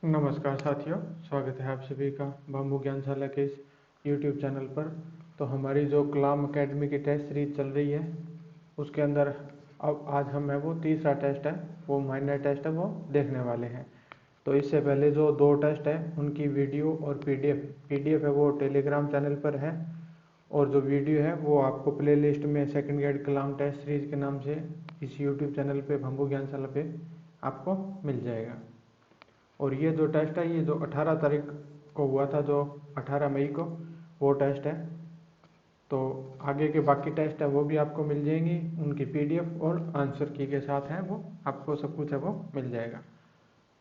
नमस्कार साथियों, स्वागत है आप सभी का बम्बू ज्ञानशाला के इस यूट्यूब चैनल पर। तो हमारी जो कलाम एकेडमी की टेस्ट सीरीज चल रही है उसके अंदर अब आज हम है वो तीसरा टेस्ट है, वो माइनर टेस्ट है, वो देखने वाले हैं। तो इससे पहले जो दो टेस्ट है उनकी वीडियो और पीडीएफ है वो टेलीग्राम चैनल पर है, और जो वीडियो है वो आपको प्ले लिस्ट में सेकेंड ग्रेड कलाम टेस्ट सीरीज के नाम से इस यूट्यूब चैनल पे बम्बू ज्ञानशाला पे आपको मिल जाएगा। और ये जो टेस्ट है ये जो 18 तारीख को हुआ था, जो 18 मई को वो टेस्ट है। तो आगे के बाकी टेस्ट है वो भी आपको मिल जाएंगी, उनकी पीडीएफ और आंसर की के साथ है वो आपको सब कुछ है वो मिल जाएगा।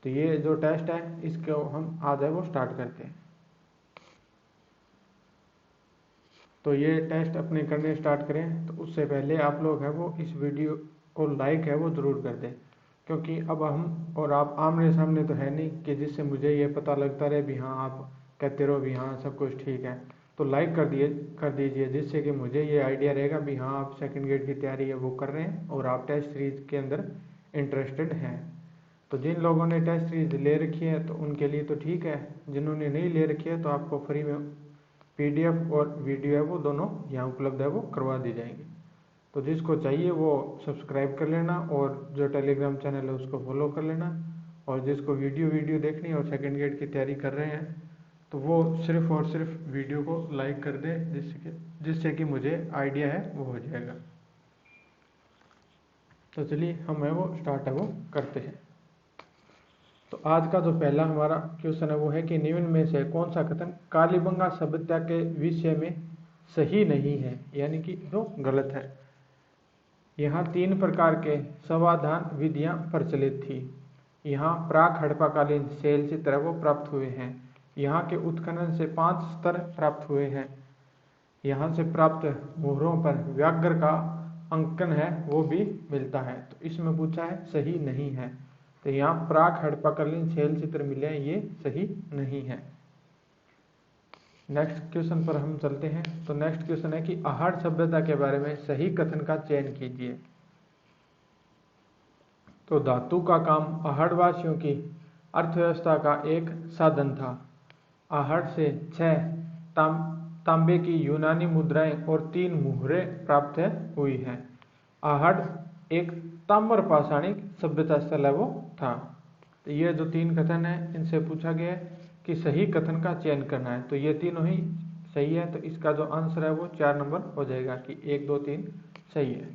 तो ये जो टेस्ट है इसको हम आज है वो स्टार्ट करते हैं। तो ये टेस्ट अपने करने स्टार्ट करें तो उससे पहले आप लोग है वो इस वीडियो को लाइक है वो ज़रूर कर दें, क्योंकि अब हम और आप आमने सामने तो है नहीं कि जिससे मुझे ये पता लगता रहे भी हाँ आप कहते रहो भी हाँ सब कुछ ठीक है। तो लाइक कर दीजिए जिससे कि मुझे ये आइडिया रहेगा भी हाँ आप सेकंड ग्रेड की तैयारी है वो कर रहे हैं और आप टेस्ट सीरीज के अंदर इंटरेस्टेड हैं। तो जिन लोगों ने टेस्ट सीरीज ले रखी है तो उनके लिए तो ठीक है, जिन्होंने नहीं ले रखी है तो आपको फ्री में पीडीएफ और वीडियो है वो दोनों यहाँ उपलब्ध है वो करवा दी जाएंगी। तो जिसको चाहिए वो सब्सक्राइब कर लेना और जो टेलीग्राम चैनल है उसको फॉलो कर लेना, और जिसको वीडियो देखनी है और सेकंड ग्रेड की तैयारी कर रहे हैं तो वो सिर्फ और सिर्फ वीडियो को लाइक कर दे, जिससे कि मुझे आइडिया है वो हो जाएगा। तो चलिए हम है वो स्टार्ट है वो करते हैं। तो आज का जो पहला हमारा क्वेश्चन है वो है कि निम्न में से कौन सा कथन कालीबंगा सभ्यता के विषय में सही नहीं है, यानी कि जो गलत है। यहाँ 3 प्रकार के समाधान विधियां प्रचलित थी। यहाँ प्राक हड़प्पाकालीन शैल चित्र वो प्राप्त हुए हैं। यहाँ के उत्खनन से 5 स्तर प्राप्त हुए हैं। यहाँ से प्राप्त मोहरों पर व्याघ्र का अंकन है वो भी मिलता है। तो इसमें पूछा है सही नहीं है, तो यहाँ प्राक हड़प्पाकालीन शैल चित्र मिले हैं, ये सही नहीं है। नेक्स्ट क्वेश्चन पर हम चलते हैं। तो नेक्स्ट क्वेश्चन है कि आहड़ सभ्यता के बारे में सही कथन का चयन कीजिए। तो धातु का काम आहड़वासियों की अर्थव्यवस्था का एक साधन था। आहड़ से 6 तांबे की यूनानी मुद्राएं और 3 मुहरें प्राप्त हुई हैं। आहड़ एक ताम्र पाषाणिक सभ्यता स्थल है वो था। तो ये जो 3 कथन है इनसे पूछा गया है कि सही कथन का चयन करना है। तो ये तीनों ही सही है, तो इसका जो आंसर है वो 4 नंबर हो जाएगा कि 1, 2, 3 सही है।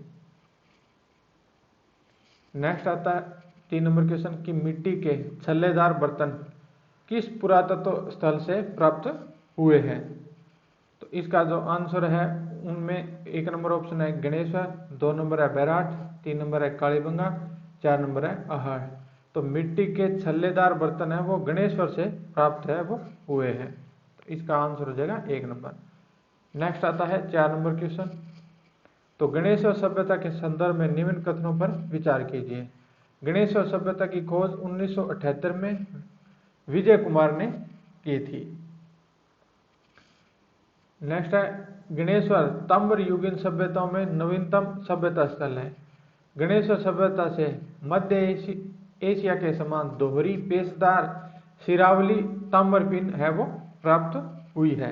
नेक्स्ट आता है 3 नंबर क्वेश्चन कि मिट्टी के छल्लेदार बर्तन किस पुरातत्व स्थल से प्राप्त हुए हैं। तो इसका जो आंसर है उनमें 1 नंबर ऑप्शन है गणेश्वर, 2 नंबर है बैराट, 3 नंबर है कालीबंगा, 4 नंबर है आहड़। तो मिट्टी के छल्लेदार बर्तन है वो गणेश्वर से प्राप्त है वो हुए हैं, तो इसका आंसर हो जाएगा 1 नंबर। नेक्स्ट आता है 4 नंबर क्वेश्चन। तो गणेश्वर सभ्यता के संदर्भ में निम्न कथनों पर विचार कीजिए। गणेश्वर सभ्यता की खोज 1978 में विजय कुमार ने की थी। नेक्स्ट है गणेश्वर ताम्र युगीन सभ्यताओं में नवीनतम सभ्यता स्थल है। गणेश्वर सभ्यता से मध्य एशिया के समान दोहरी पेशदार सिरावली ताम्रपिन है वो प्राप्त हुई है।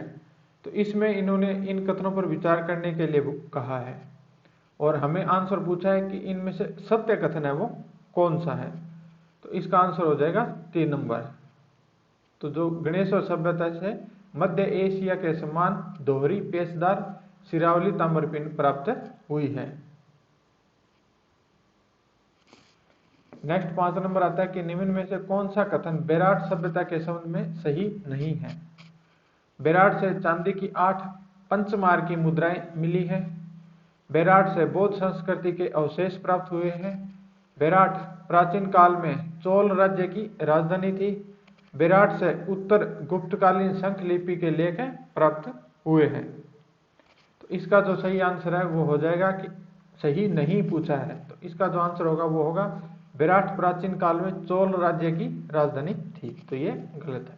तो इसमें इन्होंने इन कथनों पर विचार करने के लिए कहा है, और हमें आंसर पूछा है कि इनमें से सत्य कथन है वो कौन सा है। तो इसका आंसर हो जाएगा 3 नंबर। तो जो गणेश्वर सभ्यता से मध्य एशिया के समान दोहरी पेशदार सिरावली ताम्रपिन प्राप्त हुई है। नेक्स्ट 5 नंबर आता है कि निम्न में से कौन सा कथन बैराट सभ्यता के संबंध में सही नहीं है। बैराट से चांदी की 8 पंचमार की मुद्राएं मिली है। बैराट से बौद्ध संस्कृति के अवशेष प्राप्त हुए हैं। बैराट प्राचीन काल में चोल राज्य की राजधानी थी। बैराट से उत्तर गुप्तकालीन शंख लिपि के लेख प्राप्त हुए हैं। तो इसका जो सही आंसर है वो हो जाएगा कि सही नहीं पूछा है, तो इसका जो आंसर होगा वो होगा बैराट प्राचीन काल में चोल राज्य की राजधानी थी, तो ये गलत है।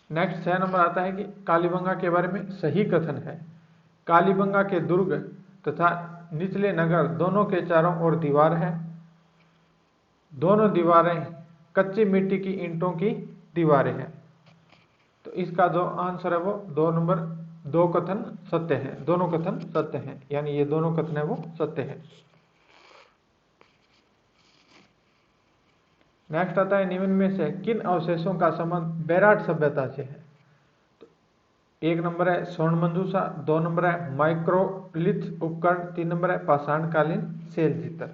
नेक्स्ट 6 नंबर आता है कि कालीबंगा के बारे में सही कथन है। कालीबंगा के दुर्ग तथा निचले नगर दोनों के चारों ओर दीवार है। दोनों दीवारें कच्ची मिट्टी की ईंटों की दीवारें हैं। तो इसका जो आंसर है वो 2 नंबर, 2 कथन सत्य है, दोनों कथन सत्य हैं, यानी ये दोनों कथन है वो सत्य है। नेक्स्ट आता है निम्न में से किन अवशेषों का संबंध बेराट सभ्यता से है। तो 1 नंबर है स्वर्ण मंजूषा, 2 नंबर है माइक्रोलिथ उपकरण, 3 नंबर है पाषाणकालीन सेल चित्र।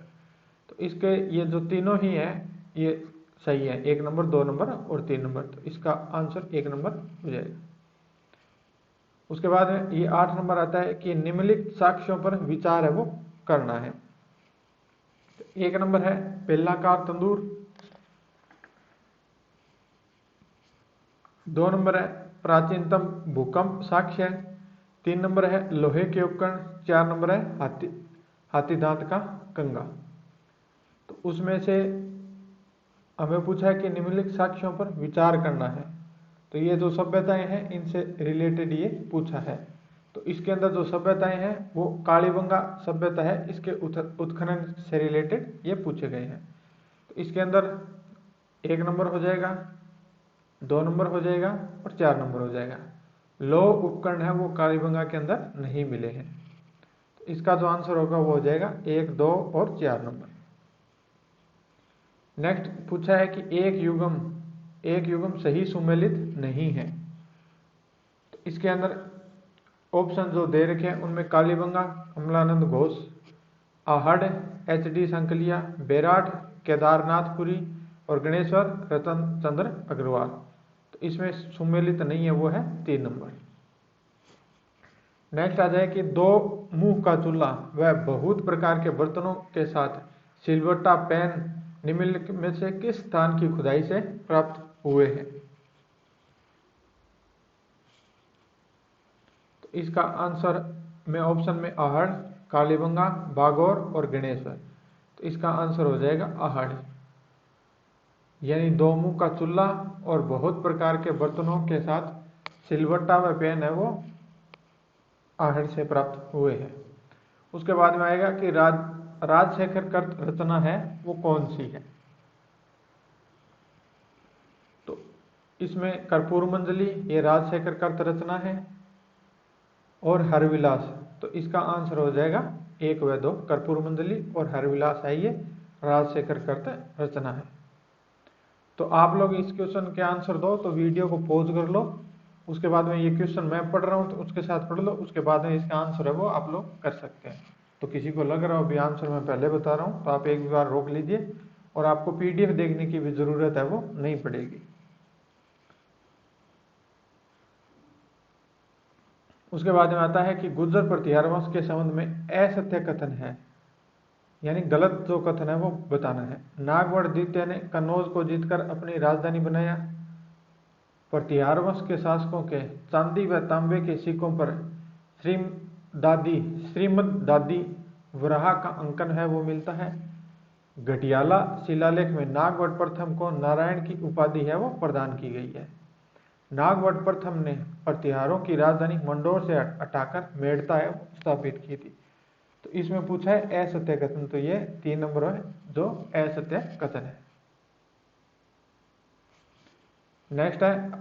तो इसके ये जो तीनों ही हैं ये सही है, 1 नंबर, 2 नंबर और 3 नंबर। तो इसका आंसर 1 नंबर हो जाएगा। उसके बाद में ये 8 नंबर आता है कि निम्नलिखित साक्ष्यों पर विचार है वो करना है। 1 नंबर है बेलनाकार तंदूर, 2 नंबर है प्राचीनतम भूकंप साक्ष्य, 3 नंबर है लोहे के उपकरण, 4 नंबर है हाथी दांत का कंगा। तो उसमें से हमें पूछा है कि निम्नलिखित साक्ष्यों पर विचार करना है। तो ये जो सभ्यताएं हैं इनसे रिलेटेड ये पूछा है। तो इसके अंदर जो सभ्यताएं हैं वो कालीबंगा सभ्यता है, इसके उत्खनन से रिलेटेड ये पूछे गए हैं। तो इसके अंदर 1 नंबर हो जाएगा, 2 नंबर हो जाएगा और 4 नंबर हो जाएगा। लौह उपकरण है वो कालीबंगा के अंदर नहीं मिले हैं। तो इसका जो आंसर होगा वो हो जाएगा 1, 2 और 4 नंबर। नेक्स्ट पूछा है कि एक युगम सही सुमेलित नहीं है। तो इसके अंदर ऑप्शन जो दे रखे हैं उनमें कालीबंगा, कमलानंद घोष, आहड़, HD संकलिया, बेराट, केदारनाथपुरी और गणेश्वर रतन चंद्र अग्रवाल। तो इसमें सुमेलित नहीं है वो है 3 नंबर। नेक्स्ट आ जाए कि 2 मुंह का चूल्हा वह बहुत प्रकार के बर्तनों के साथ सिलवट्टा पैन निम्नलिखित में से किस स्थान की खुदाई से प्राप्त हुए हैं। तो इसका आंसर में ऑप्शन में आहड़, कालीबंगा, बागौर और गणेश्वर। तो इसका आंसर हो जाएगा आहड़, यानी 2 मुंह का चूल्हा और बहुत प्रकार के बर्तनों के साथ सिलवट्टा व पैन है वो आहड़ से प्राप्त हुए हैं। उसके बाद में आएगा कि राजशेखर कर्त रचना है वो कौन सी है। तो इसमें कर्पूर मंजली ये राजशेखर कर्त रचना है और हरविलास। तो इसका आंसर हो जाएगा 1 व 2, कर्पूर मंजली और हरविलास है ये राजशेखर कर्त रचना है। तो आप लोग इस क्वेश्चन के आंसर दो तो वीडियो को पॉज कर लो, उसके बाद में ये क्वेश्चन मैं पढ़ रहा हूँ तो उसके साथ पढ़ लो, उसके बाद में इसका आंसर है वो आप लोग कर सकते हैं। तो किसी को लग रहा हो अभी आंसर मैं पहले बता रहा हूँ तो आप एक बार रोक लीजिए और आपको PDF देखने की भी जरूरत है वो नहीं पड़ेगी। उसके बाद में आता है कि गुर्जर प्रतिहार वंश के संबंध में असत्य कथन है, यानी गलत जो कथन है वो बताना है। नागवड़ द्वितीय ने कन्नौज को जीतकर अपनी राजधानी बनाया। प्रतिहार वंश के शासकों के चांदी व तांबे के सिक्कों पर श्रीमद दादी वराह का अंकन है वो मिलता है। घटियाला शिलालेख में नागवड़ प्रथम को नारायण की उपाधि है वो प्रदान की गई है। नागवड़ प्रथम ने प्रतिहारों की राजधानी मंडोर से हटाकर मेड़ता है स्थापित की थी। तो इसमें पूछा है असत्य कथन, तो ये 3 नंबर है जो असत्य कथन है। नेक्स्ट है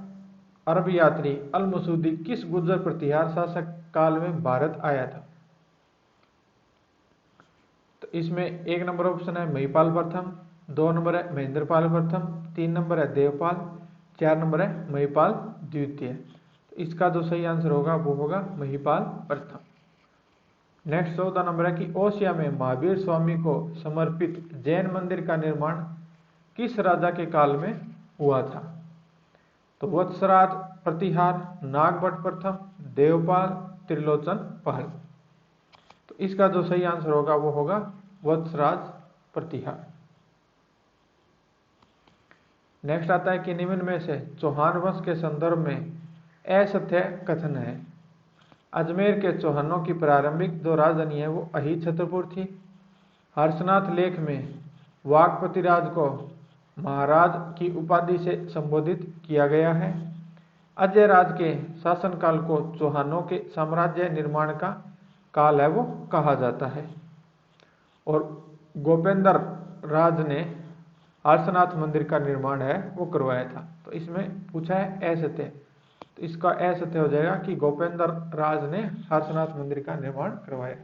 अरब यात्री अल मसूदी किस गुर्जर प्रतिहार शासक काल में भारत आया था। तो इसमें 1 नंबर ऑप्शन है महिपाल प्रथम, 2 नंबर है महेंद्रपाल प्रथम, 3 नंबर है देवपाल, 4 नंबर है महिपाल द्वितीय। तो इसका जो सही आंसर होगा वो होगा महिपाल प्रथम। नेक्स्ट 14 नंबर है कि ओसिया में महावीर स्वामी को समर्पित जैन मंदिर का निर्माण किस राजा के काल में हुआ था। तो वत्सराज प्रतिहार, नागभट्ट प्रथम, देवपाल, त्रिलोचन पहल। तो इसका जो सही आंसर होगा वो होगा वत्सराज प्रतिहार। नेक्स्ट आता है कि निम्न में से चौहान वंश के संदर्भ में असत्य कथन है। अजमेर के चौहानों की प्रारंभिक जो राजधानी है वो अही छत्रपुर थी। हर्षनाथ लेख में वागपति राज को महाराज की उपाधि से संबोधित किया गया है। अजय राज के शासनकाल को चौहानों के साम्राज्य निर्माण का काल है वो कहा जाता है। और गोपेंद्र राज ने हर्षनाथ मंदिर का निर्माण है वो करवाया था। तो इसमें पूछा है असत्य, तो इसका असत्य हो जाएगा कि गोपेंद्र राज ने हर्षनाथ मंदिर का निर्माण करवाया।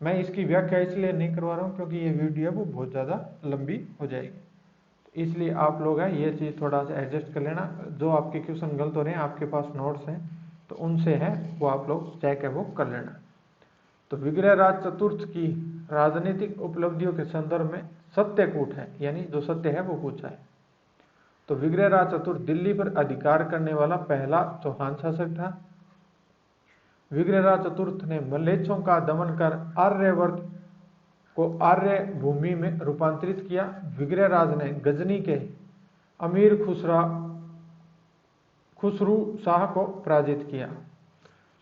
मैं इसकी व्याख्या इसलिए नहीं करवा रहा हूँ क्योंकि ये वीडियो वो बहुत ज़्यादा लंबी हो जाएगी, तो इसलिए आप लोग हैं ये चीज़ थोड़ा सा एडजस्ट कर लेना। जो आपके क्वेश्चन गलत हो रहे हैं, आपके पास नोट्स हैं तो उनसे है वो आप लोग चेक है वो कर लेना। तो विग्रहराज चतुर्थ की राजनीतिक उपलब्धियों के संदर्भ में सत्यकूट है, यानी जो सत्य है वो पूछा है। तो विग्रहराज चतुर्थ दिल्ली पर अधिकार करने वाला पहला चौहान शासक था। विग्रहराज चतुर्थ ने मलेच्छों का दमन कर आर्यवर्त को आर्य भूमि में रूपांतरित किया। विग्रहराज ने गजनी के अमीर खुसरू शाह को पराजित किया।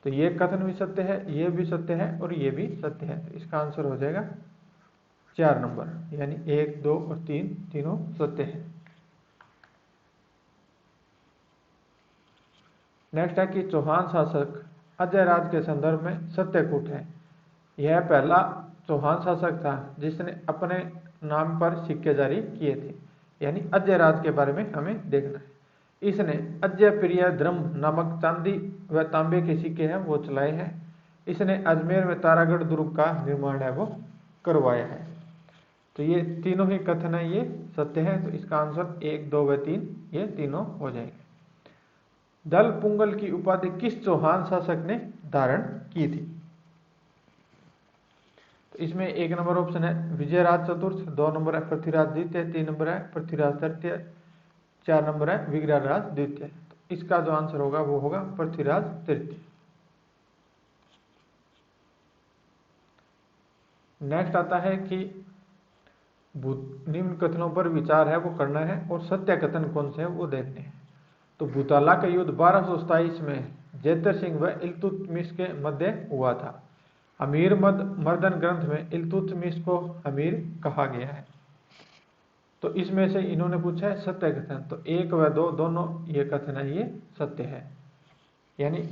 तो ये कथन भी सत्य है, ये भी सत्य है और ये भी सत्य है। तो इसका आंसर हो जाएगा 4 नंबर, यानी 1, 2 और 3 तीनों सत्य है। नेक्स्ट है कि चौहान शासक अजयराज के संदर्भ में सत्यकूट है। यह पहला चौहान शासक था जिसने अपने नाम पर सिक्के जारी किए थे, यानी अजयराज के बारे में हमें देखना है। इसने अजय प्रिय द्रह्म नामक चांदी व तांबे के सिक्के हैं वो चलाए हैं। इसने अजमेर में तारागढ़ दुर्ग का निर्माण है वो करवाया है। तो ये तीनों ही कथन है ये सत्य है। तो इसका आंसर 1, 2 व 3 ये तीनों हो जाएंगे। दल पुंगल की उपाधि किस चौहान शासक ने धारण की थी? तो इसमें 1 नंबर ऑप्शन है विजयराज चतुर्थ, 2 नंबर है पृथ्वीराज द्वितीय, 3 नंबर है पृथ्वीराज तृतीय, 4 नंबर है विग्रहराज द्वितीय। तो इसका जो आंसर होगा वो होगा पृथ्वीराज तृतीय। नेक्स्ट आता है कि निम्न कथनों पर विचार है वो करना है और सत्य कथन कौन से है वो देखने हैं। तो भूताला का युद्ध 1227 में जैतर सिंह व इल्तुतमिश के मध्य हुआ था। अमीर मर्दन ग्रंथ में इल्तुतमिश को अमीर कहा गया है। तो इसमें से इन्होंने पूछा है सत्य कथन, तो 1 व 2 दोनों ये कथन है ये सत्य है। यानी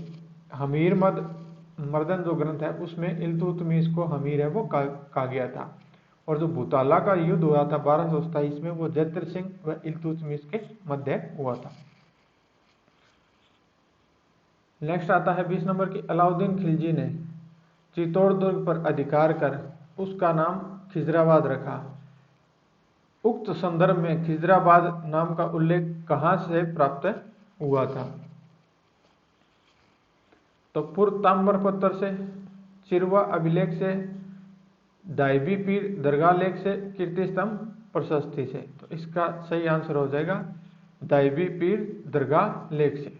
हमीर मर्दन जो ग्रंथ है उसमें इल्तुतमिश को हमीर है वो कहा गया था, और जो भूताला का युद्ध हुआ था 1227 में वो जैतर सिंह व इल्तुतमिश के मध्य हुआ था। नेक्स्ट आता है 20 नंबर की अलाउद्दीन खिलजी ने चित्तौड़ दुर्ग पर अधिकार कर उसका नाम खिजराबाद रखा। उक्त संदर्भ में खिजराबाद नाम का उल्लेख कहां से प्राप्त हुआ था? तो पूर्व ताम्र पत्र से, चिरवा अभिलेख से, दाइबी पीर दरगाह लेख से, कीर्ति स्तंभ प्रशस्ति से। तो इसका सही आंसर हो जाएगा दाइबी पीर दरगाह लेख से।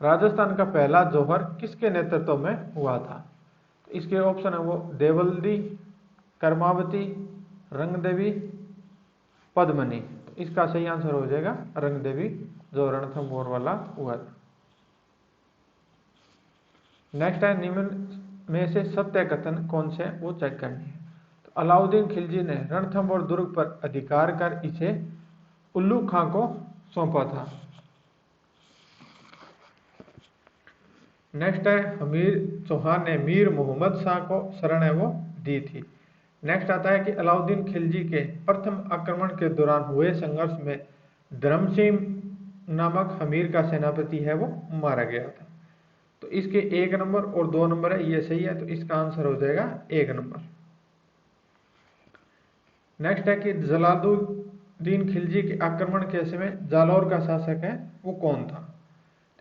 राजस्थान का पहला जौहर किसके नेतृत्व में हुआ था? तो इसके ऑप्शन है वो देवल्दी, कर्मावती, रंगदेवी, पद्मनी। तो इसका सही आंसर हो जाएगा रंगदेवी, जो रणथंभौर वाला हुआ था। नेक्स्ट है निम्न में से सत्य कथन कौन से वो चेक करनी है। तो अलाउद्दीन खिलजी ने रणथंभौर दुर्ग पर अधिकार कर इसे उल्लू खां को सौंपा था। नेक्स्ट है हमीर चौहान ने मीर मोहम्मद शाह को शरण है वो दी थी। नेक्स्ट आता है कि अलाउद्दीन खिलजी के प्रथम आक्रमण के दौरान हुए संघर्ष में धर्मसिंह नामक हमीर का सेनापति है वो मारा गया था। तो इसके 1 नंबर और 2 नंबर है ये सही है, तो इसका आंसर हो जाएगा 1 नंबर। नेक्स्ट है कि जलालुद्दीन खिलजी के आक्रमण के समय जालौर का शासक है वो कौन था?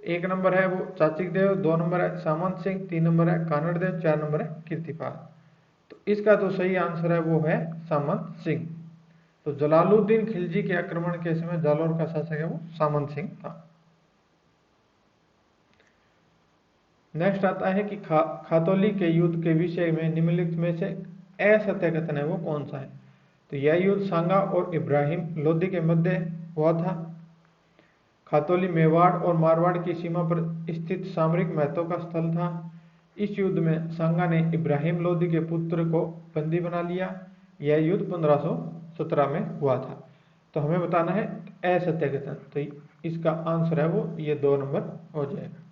1 नंबर है वो चाचिक देव, 2 नंबर है सामंत सिंह, 3 नंबर है कानड़ देव, 4 नंबर है कीर्तिपाल। तो इसका जो सही आंसर है वो है सामंत सिंह। तो जलालुद्दीन खिलजी के आक्रमण के समय जालौर का शासक है वो सामंत सिंह था। नेक्स्ट आता है कि खातौली के युद्ध के विषय में निम्नलिखित में से असत्य कथन है वो कौन सा है? तो यह युद्ध सांगा और इब्राहिम लोदी के मध्य हुआ था। खातौली मेवाड़ और मारवाड़ की सीमा पर स्थित सामरिक महत्व का स्थल था। इस युद्ध में सांगा ने इब्राहिम लोदी के पुत्र को बंदी बना लिया। यह युद्ध 1517 में हुआ था। तो हमें बताना है असत्य कथन, तो इसका आंसर है वो ये 2 नंबर हो जाएगा।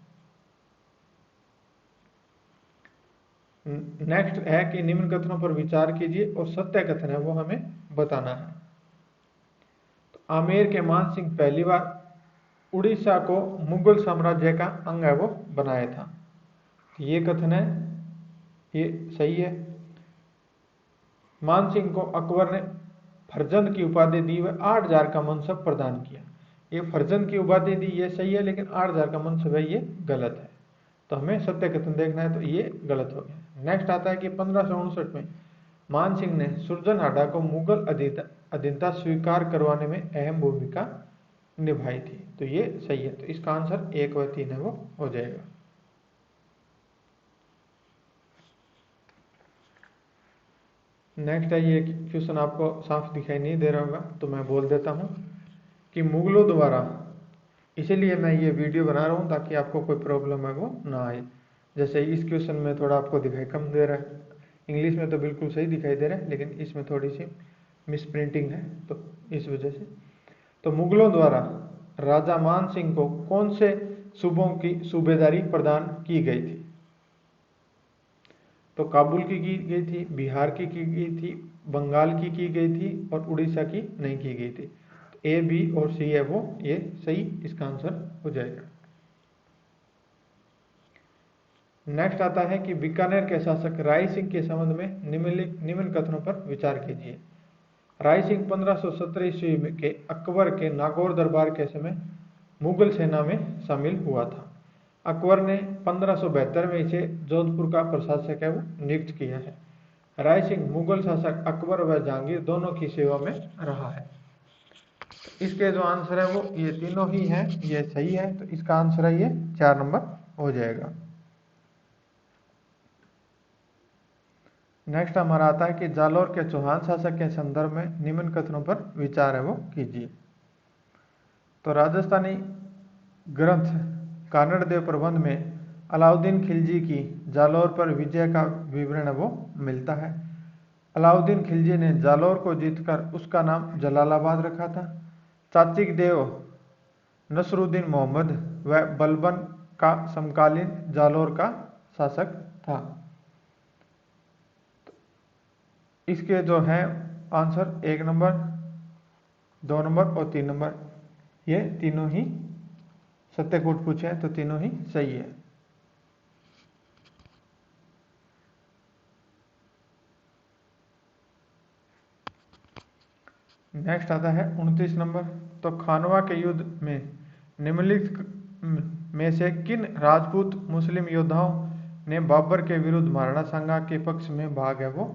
नेक्स्ट है कि निम्न कथनों पर विचार कीजिए और सत्य कथन है वो हमें बताना है। आमेर के मान सिंह पहली बार उड़ीसा को मुगल साम्राज्य का अंग है वो बनाया था। ये कथन है, ये सही है। मान सिंह को अकबर ने फरजंद की उपाधि दी व 8,000 का मनसब प्रदान किया। ये फरजंद की उपाधि दी, ये सही है, लेकिन 8,000 का मनसब है, ये गलत है। तो हमें सत्य कथन देखना है, तो ये गलत हो गया। नेक्स्ट आता है कि 1559 में मान सिंह ने सुरजनहाड़ा को मुगल अधीनता स्वीकार करवाने में अहम भूमिका निभाई थी। तो ये सही है। तो इसका आंसर 1 व 3 है वो हो जाएगा। नेक्स्ट है, ये क्वेश्चन आपको साफ दिखाई नहीं दे रहा होगा तो मैं बोल देता हूँ कि मुगलों द्वारा, इसीलिए मैं ये वीडियो बना रहा हूँ ताकि आपको कोई प्रॉब्लम है वो ना आए। जैसे इस क्वेश्चन में थोड़ा आपको दिखाई कम दे रहा है, इंग्लिश में तो बिल्कुल सही दिखाई दे रहा है, लेकिन इसमें थोड़ी सी मिस प्रिंटिंग है, तो इस वजह से। तो मुगलों द्वारा राजा मान सिंह को कौन से सूबों की सूबेदारी प्रदान की गई थी? तो काबुल की गई थी, बिहार की गई थी, बंगाल की गई थी और उड़ीसा की नहीं की गई थी। तो ए, बी और सी है वो ये सही इसका आंसर हो जाएगा। नेक्स्ट आता है कि बीकानेर के शासक राय सिंह के संबंध में निम्न कथनों पर विचार कीजिए। राय सिंह 1517 ईस्वी के अकबर के नागौर दरबार के समय मुगल सेना में शामिल हुआ था। अकबर ने 1572 में इसे जोधपुर का प्रशासक है वो नियुक्त किया है। राय सिंह मुगल शासक अकबर व जहांगीर दोनों की सेवा में रहा है। इसके जो आंसर है वो ये तीनों ही हैं, ये सही है। तो इसका आंसर है ये 4 नंबर हो जाएगा। नेक्स्ट हमारा आता है कि जालौर के चौहान शासक के संदर्भ में निम्न कथनों पर विचार है वो कीजिए। तो राजस्थानी ग्रंथ कानड़ देव प्रबंध में अलाउद्दीन खिलजी की जालौर पर विजय का विवरण वो मिलता है। अलाउद्दीन खिलजी ने जालौर को जीतकर उसका नाम जलालाबाद रखा था। चाचिक देव नसरुद्दीन मोहम्मद व बलबन का समकालीन जालौर का शासक था। इसके जो है आंसर 1 नंबर, 2 नंबर और 3 नंबर, ये तीनों ही सत्यकूट पूछे हैं, तो तीनों ही सही है। नेक्स्ट आता है 29 नंबर। तो खानवा के युद्ध में निम्नलिखित में से किन राजपूत मुस्लिम योद्धाओं ने बाबर के विरुद्ध महाराणा सांगा के पक्ष में भाग है वो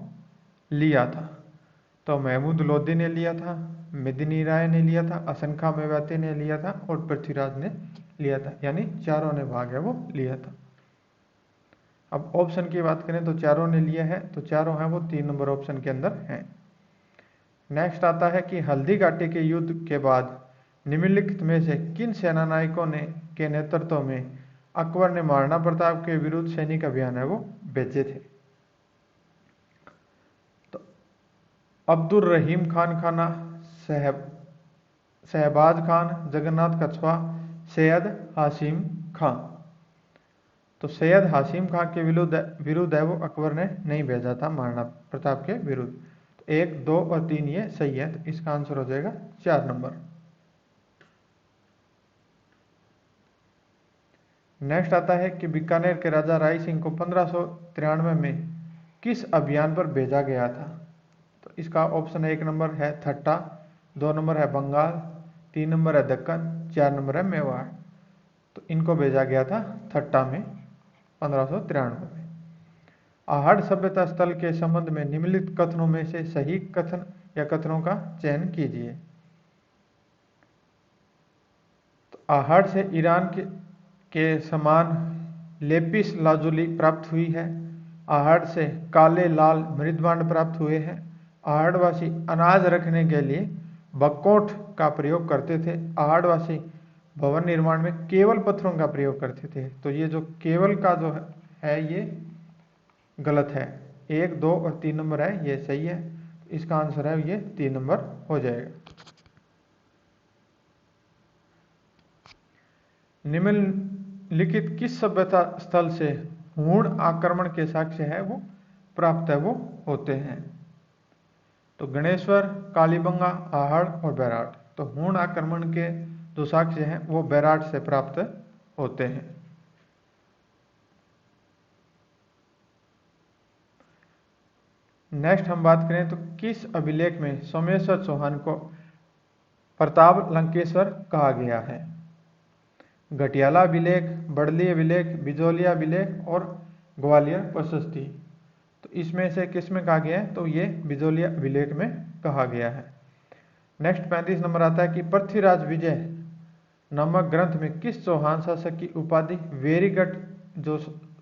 लिया था? तो महमूद लोधी ने लिया था, मेदिनी राय ने लिया था, हसन खां मेवाती ने लिया था और पृथ्वीराज ने लिया था, यानी चारों ने भाग है वो लिया था। अब ऑप्शन की बात करें तो चारों ने लिया है, तो चारों हैं वो 3 नंबर ऑप्शन के अंदर हैं। नेक्स्ट आता है कि हल्दी घाटी के युद्ध के बाद निम्नलिखित में से किन सेनानायकों ने के नेतृत्व में अकबर ने महाराणा प्रताप के विरुद्ध सैनिक अभियान है वो भेजे थे? तो अब्दुल रहीम खान खाना, शहबाज खान, जगन्नाथ कछवा, सैयद हाशिम खां। तो सैयद हाशिम खां के विरुद्ध है वो अकबर ने नहीं भेजा था महाराणा प्रताप के विरुद्ध। 1, 2 और 3 ये सही है। तो इसका आंसर हो जाएगा 4 नंबर। नेक्स्ट आता है कि बीकानेर के राजा राय सिंह को 1593 में किस अभियान पर भेजा गया था? तो इसका ऑप्शन 1 नंबर है थट्टा, 2 नंबर है बंगाल, 3 नंबर है दक्कन, 4 नंबर है मेवाड़। तो इनको भेजा गया था थट्टा में 1593 में। आहड़ सभ्यता स्थल के संबंध में निम्नलिखित कथनों में से सही कथन या कथनों का चयन कीजिए। तो आहड़ से ईरान के समान लेपिस लाजुली प्राप्त हुई है। आहड़ से काले लाल मृदबांड प्राप्त हुए हैं। आहड़वासी अनाज रखने के लिए बकोट का प्रयोग करते थे। आहड़वासी भवन निर्माण में केवल पत्थरों का प्रयोग करते थे। तो ये जो केवल का जो है ये गलत है। 1, 2 और 3 नंबर है ये सही है। इसका आंसर है ये 3 नंबर हो जाएगा। निम्नलिखित किस सभ्यता स्थल से हूण आक्रमण के साक्ष्य है वो प्राप्त है वो होते हैं? तो गणेश्वर, कालीबंगा, आहड़ और बैराट। तो हूण आक्रमण के जो साक्ष्य हैं वो बैराट से प्राप्त होते हैं। नेक्स्ट हम बात करें तो किस अभिलेख में सोमेश्वर चौहान को प्रताप लंकेश्वर कहा गया है? घटियाला अभिलेख, बड़ली अभिलेख, बिजोलिया अभिलेख और ग्वालियर प्रशस्ति। तो इसमें से किस में कहा गया है? तो ये बिजोलिया अभिलेख में कहा गया है। नेक्स्ट 35 नंबर आता है कि पृथ्वीराज विजय नामक ग्रंथ में किस चौहान शासक की उपाधि वेरीगढ़ जो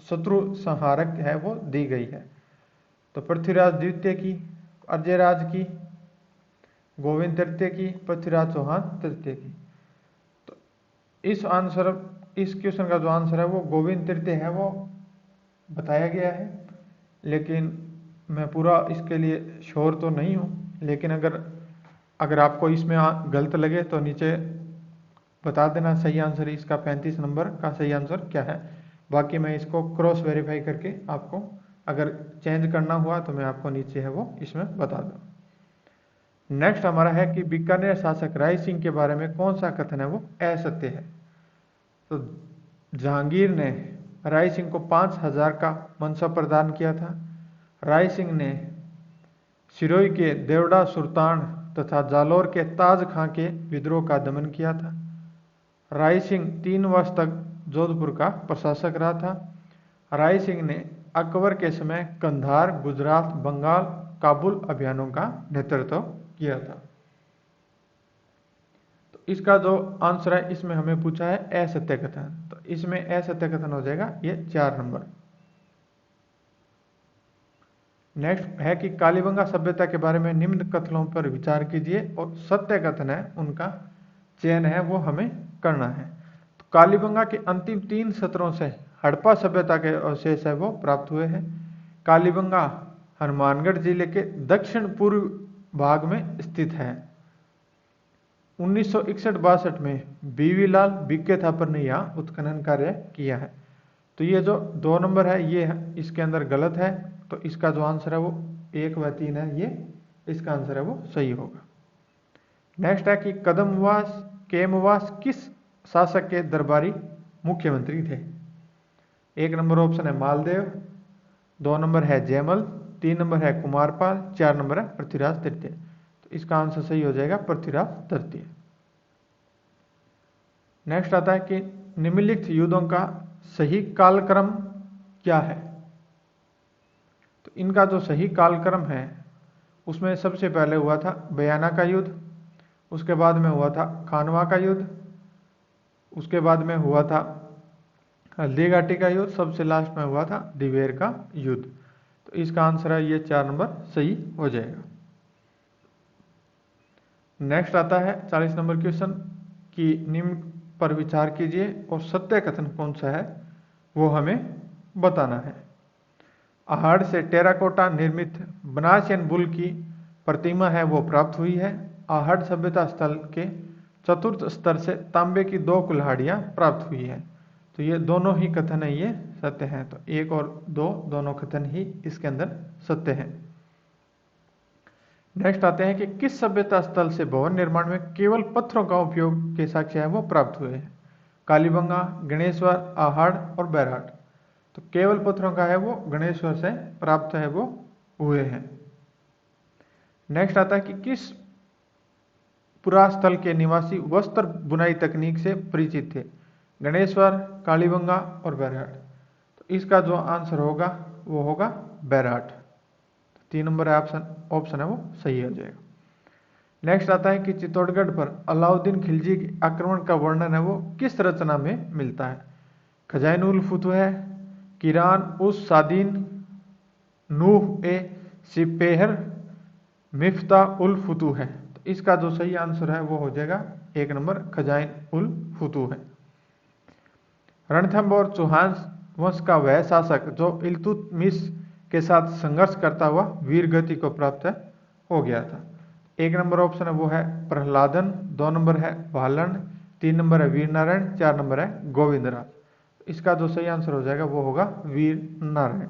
शत्रु संहारक है वो दी गई है? तो पृथ्वीराज द्वितीय की, अजयराज की, गोविंद तृतीय की, पृथ्वीराज चौहान तृतीय की। तो इस क्वेश्चन का जो आंसर है वो गोविंद तृतीय है वो बताया गया है, लेकिन मैं पूरा इसके लिए श्योर तो नहीं हूँ। लेकिन अगर आपको इसमें गलत लगे तो नीचे बता देना सही आंसर इसका 35 नंबर का सही आंसर क्या है। बाकी मैं इसको क्रॉस वेरीफाई करके आपको अगर चेंज करना हुआ तो मैं आपको नीचे है वो इसमें बता दूँ। नेक्स्ट हमारा है कि बीकानेर शासक राय सिंह के बारे में कौन सा कथन है वो असत्य है? तो जहांगीर ने राय सिंह को 5000 का मनसब प्रदान किया था। राय सिंह ने सिरोही के देवड़ा सुल्तान तथा जालौर के ताज खां के विद्रोह का दमन किया था। राय सिंह 3 वर्ष तक जोधपुर का प्रशासक रहा था। राय सिंह ने अकबर के समय कंधार, गुजरात, बंगाल, काबुल अभियानों का नेतृत्व किया था। तो इसका जो आंसर है इसमें हमें पूछा है असत्य कथन, तो इसमें असत्य कथन हो जाएगा ये 4 नंबर। नेक्स्ट है कि कालीबंगा सभ्यता के बारे में निम्न कथनों पर विचार कीजिए और सत्य कथन है उनका चयन है वो हमें करना है। तो कालीबंगा के अंतिम 3 सत्रों से हड़प्पा सभ्यता के अवशेष है वो प्राप्त हुए हैं। कालीबंगा हनुमानगढ़ जिले के दक्षिण पूर्व भाग में स्थित है। 1961-62 में बीवीलाल बीके थापर ने यहाँ उत्खनन कार्य किया है। तो ये जो 2 नंबर है ये इसके अंदर गलत है, तो इसका जो आंसर है वो 1 व 3 है, ये इसका आंसर है वो सही होगा। नेक्स्ट है कि कदमवास केमवास किस शासक के दरबारी मुख्यमंत्री थे? 1 नंबर ऑप्शन है मालदेव, 2 नंबर है जयमल, 3 नंबर है कुमारपाल, 4 नंबर है पृथ्वीराज तृतीय। तो इसका आंसर सही हो जाएगा पृथ्वीराज तृतीय। नेक्स्ट आता है कि निम्नलिखित युद्धों का सही कालक्रम क्या है? तो इनका जो सही कालक्रम है उसमें सबसे पहले हुआ था बयाना का युद्ध, उसके बाद में हुआ था खानवा का युद्ध, उसके बाद में हुआ था हल्दी घाटी का युद्ध, सबसे लास्ट में हुआ था दिवेर का युद्ध। तो इसका आंसर है ये 4 नंबर सही हो जाएगा। नेक्स्ट आता है 40 नंबर क्वेश्चन कि निम्न पर विचार कीजिए और सत्य कथन कौन सा है वो हमें बताना है। आहड़ से टेराकोटा निर्मित बनासियन बुल की प्रतिमा है वो प्राप्त हुई है। आहड़ सभ्यता स्थल के चतुर्थ स्तर से तांबे की 2 कुल्हाड़ियां प्राप्त हुई है। तो ये दोनों ही कथन है ये सत्य हैं, तो 1 और 2 दोनों कथन ही इसके अंदर सत्य हैं। नेक्स्ट आते हैं कि किस सभ्यता स्थल से भवन निर्माण में केवल पत्थरों का उपयोग के साक्ष्य है वो प्राप्त हुए हैं? कालीबंगा, गणेश्वर, आहड़ और बैराट। तो केवल पत्थरों का है वो गणेश्वर से प्राप्त है वो हुए हैं। नेक्स्ट आता है कि किस पुरास्थल के निवासी वस्त्र बुनाई तकनीक से परिचित थे? गणेश्वर, कालीबंगा और बैराट। तो इसका जो आंसर होगा वो होगा बैराट। 3 नंबर ऑप्शन है वो सही हो जाएगा। नेक्स्ट आता है कि चित्तौड़गढ़ पर अलाउद्दीन खिलजी के आक्रमण का वर्णन है वो किस रचना में मिलता है? खजाइन उल फुतूह, किरान उस सादीन, नूह ए सिपेहर, मिफ्ता उल फुतूह है। तो इसका जो सही आंसर है वो हो जाएगा 1 नंबर खजाइन उल फुतूह है। रणथंभ और चौहान वंश का वह शासक जो इल्तुतमिश के साथ संघर्ष करता हुआ वीरगति को प्राप्त हो गया था। 1 नंबर ऑप्शन है वो है प्रहलादन, 2 नंबर है भालन, 3 नंबर है वीर नारायण, 4 नंबर है गोविंदराज। इसका जो सही आंसर हो जाएगा वो होगा वीर नारायण।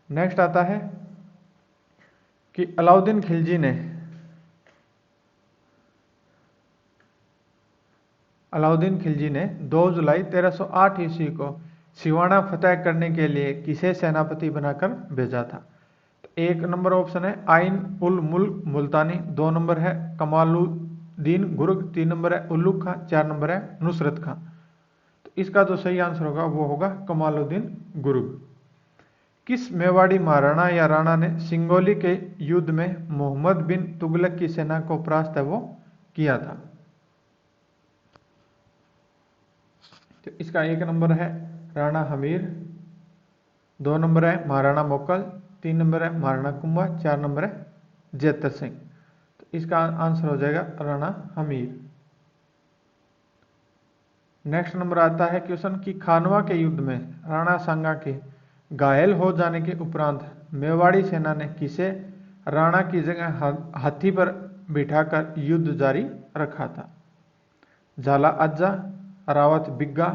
नेक्स्ट आता है कि अलाउद्दीन खिलजी ने अलाउद्दीन खिलजी ने 2 जुलाई 1308 ईस्वी को सिवाना फतह करने के लिए किसे सेनापति बनाकर भेजा था? तो 1 नंबर ऑप्शन है आइन उल मुल्क मुल्तानी, 2 नंबर है कमालुद्दीन गुर्ग, 3 नंबर है उल्लुग खां, 4 नंबर है नुसरत खां। तो इसका जो सही आंसर होगा वो होगा कमालुद्दीन गुर्ग। किस मेवाड़ी महाराणा या राणा ने सिंगोली के युद्ध में मोहम्मद बिन तुगलक की सेना को परास्त है वो किया था? तो इसका 1 नंबर है राणा हमीर, 2 नंबर है महाराणा मोकल, 3 नंबर है महाराणा कुंभा, 4 नंबर है जेतर सिंह। तो इसका आंसर हो जाएगा राणा हमीर। नेक्स्ट नंबर आता है क्वेश्चन कि खानवा के युद्ध में राणा सांगा के घायल हो जाने के उपरांत मेवाड़ी सेना ने किसे राणा की जगह हाथी पर बिठाकर युद्ध जारी रखा था? झाला अज्जा, रावत बिग्गा,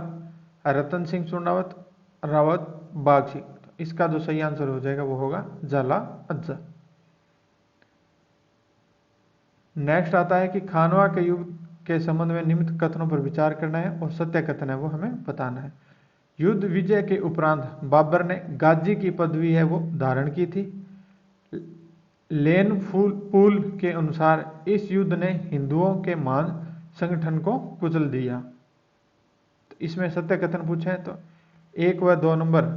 रतन सिंह चुनावत, रावत बाघ सिंह। इसका जो सही आंसर हो जाएगा वो होगा झाला अज्जा। नेक्स्ट आता है कि खानवा के युद्ध के संबंध में निम्न कथनों पर विचार करना है और सत्य कथन है वो हमें बताना है। युद्ध विजय के उपरांत बाबर ने गाजी की पदवी है वो धारण की थी। लेन पूल के अनुसार इस युद्ध ने हिंदुओं के महान संगठन को कुचल दिया। तो इसमें सत्य कथन पूछे हैं तो 1 व 2 नंबर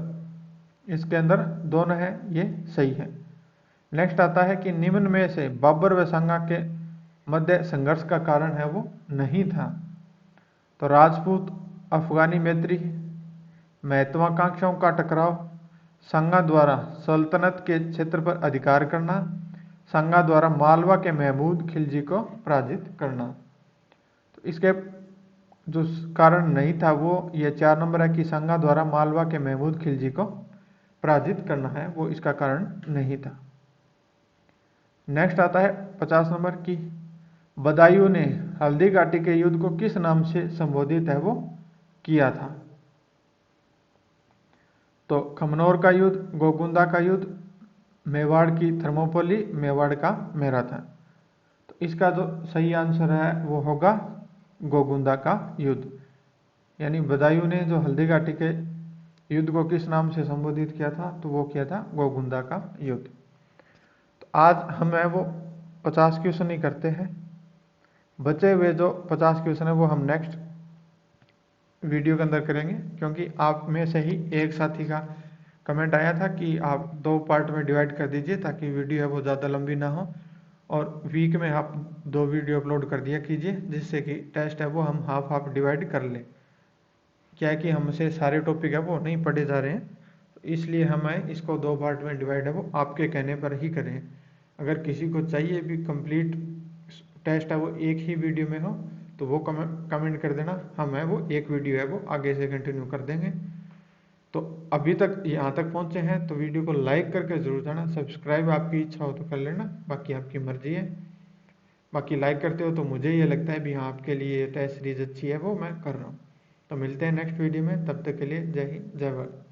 इसके अंदर दोनों है ये सही है। नेक्स्ट आता है कि निम्न में से बाबर व सांगा के मध्य संघर्ष का कारण है वो नहीं था। तो राजपूत अफगानी मैत्री, महत्वाकांक्षाओं का टकराव, सांगा द्वारा सल्तनत के क्षेत्र पर अधिकार करना, सांगा द्वारा मालवा के महमूद खिलजी को पराजित करना। तो इसके जो कारण नहीं था वो ये 4 नंबर है कि सांगा द्वारा मालवा के महमूद खिलजी को पराजित करना है वो इसका कारण नहीं था। नेक्स्ट आता है 50 नंबर की बदायूं ने हल्दी घाटी के युद्ध को किस नाम से संबोधित है वो किया था? तो खमनोर का युद्ध, गोगुंदा का युद्ध, मेवाड़ की थर्मोपोली, मेवाड़ का मैराथन। तो इसका जो सही आंसर है वो होगा गोगुंदा का युद्ध। यानी बदायूं ने जो हल्दी घाटी के युद्ध को किस नाम से संबोधित किया था? तो वो किया था गोगुंदा का युद्ध। तो आज हम है वो 50 क्वेश्चन ही करते हैं। बचे हुए जो 50 क्वेश्चन है वो हम नेक्स्ट वीडियो के अंदर करेंगे, क्योंकि आप में से ही एक साथी का कमेंट आया था कि आप 2 पार्ट में डिवाइड कर दीजिए ताकि वीडियो है वो ज़्यादा लंबी ना हो, और वीक में आप 2 वीडियो अपलोड कर दिया कीजिए जिससे कि टेस्ट है वो हम हाफ हाफ डिवाइड कर लें। क्या है कि हमसे सारे टॉपिक है वो नहीं पढ़े जा रहे हैं, तो इसलिए हमें इसको 2 पार्ट में डिवाइड है वो आपके कहने पर ही करें। अगर किसी को चाहिए भी कंप्लीट टेस्ट है वो एक ही वीडियो में हो तो वो कमेंट कर देना, हम है वो एक वीडियो है वो आगे से कंटिन्यू कर देंगे। तो अभी तक यहाँ तक पहुँचे हैं तो वीडियो को लाइक करके जरूर जाना, सब्सक्राइब आपकी इच्छा हो तो कर लेना, बाकी आपकी मर्जी है। बाकी लाइक करते हो तो मुझे ये लगता है भी हाँ आपके लिए टेस्ट सीरीज अच्छी है वो मैं कर रहा हूँ। तो मिलते हैं नेक्स्ट वीडियो में, तब तक के लिए जय हिंद जय भारत।